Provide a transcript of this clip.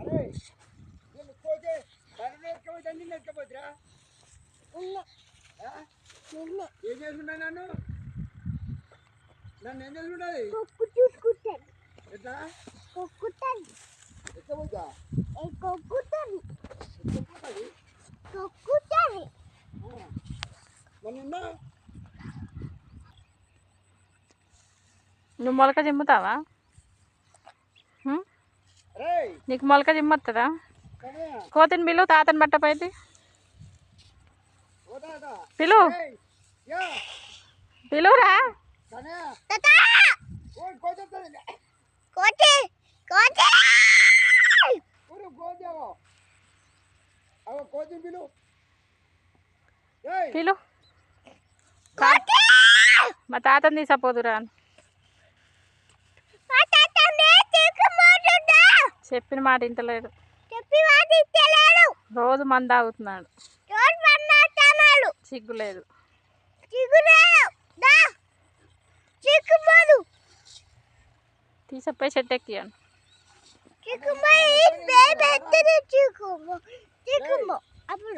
అరే నేను పోతే బర్రె ఎక్కబోతే అన్ని ఎక్కబోతురా ఏం చేసుకుంటా నన్ను ఏం చేసుకుంటుంది ఎట్లా ఎక్కబోతా నువ్వు మొలక చిమ్ముతావా? నీకు మొలక చిమ్మొస్తుందా? కోతిని పిలువు, తాతని పట్టపోయింది పిలువు, పిలువురా. పిలు, మా తాతని తీసపోదురా. చెప్పిన మాట ఇంటలేడు, రోజు మంద తాగుతున్నాడు, సిగ్గులేదు. తీసపోయి చెట్టు ఎక్కియాను. అక్కడ